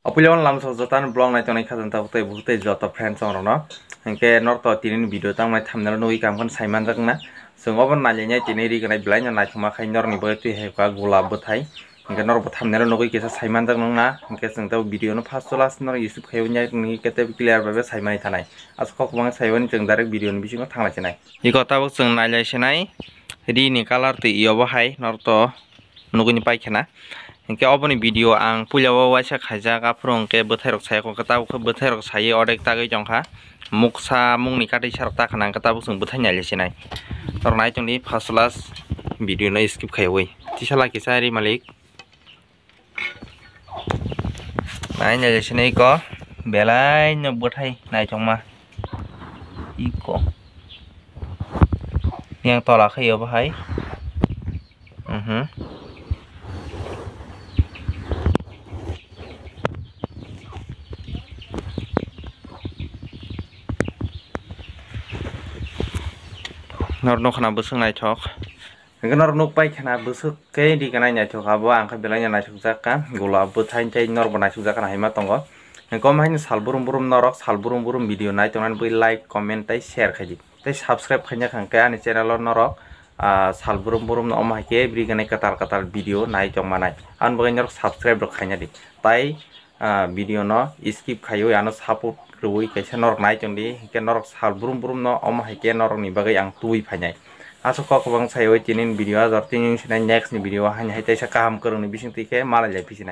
Apilon lam sojatan blog nai tonai khazan ta utai butai jota friends orono hengke norto tinin video tang mai thamnalo noi kam kon saiman jakna songobon nalenya tini ri ganai blai na thuma khai nor ni bai tu heka golap bothai hengke nor bo thamnalo noi kesa saiman jak nongna hengke sing ta video no first class nor youtube khai nya ni kete clear babe saimai thanai asko kubang saibani jeng direct video ni bisingo thangla chenai iko tabuk jeng nailai senai ri ni color tu iyo hai norto nuguni paikena hingke oboni video ang puilao waisa khaijak aprong ke bwthai rok sai ko kata bwthai rok sai odek tagui jongkha muksa mungni katai sarok takana kata busung bwthai naile sinai tor nai tongni first class video no skip khaioi tisala kisari malik nai naile sinai ko belai no bwthai nai chongma iko yang tola khaio bahai nor no khana busung nai thok nor nuk pai khana busuk ke di kana nai thok abo ang kha belai nai thok jaka golap bwthai tai nor bo nai thok jaka haima tongo kom hain salburum burum norok salburum burum video nai tongnan bui like comment tai share khaji tai subscribe khanya khangke ani channel norok salburum burum no oma ke bri ganai katal video nai tongmanai an bagai norok subscribe rok khanya di tai video no skip khayo ano support rui kaisa norok nai tongdi ke norok salburum burum no oma ke norok ni bagai ang tui phainai aso kok bang sayo tinin video azar tinin sinai next ni video hanya hai taisa kaham korong ni bising tike malai lai pisinai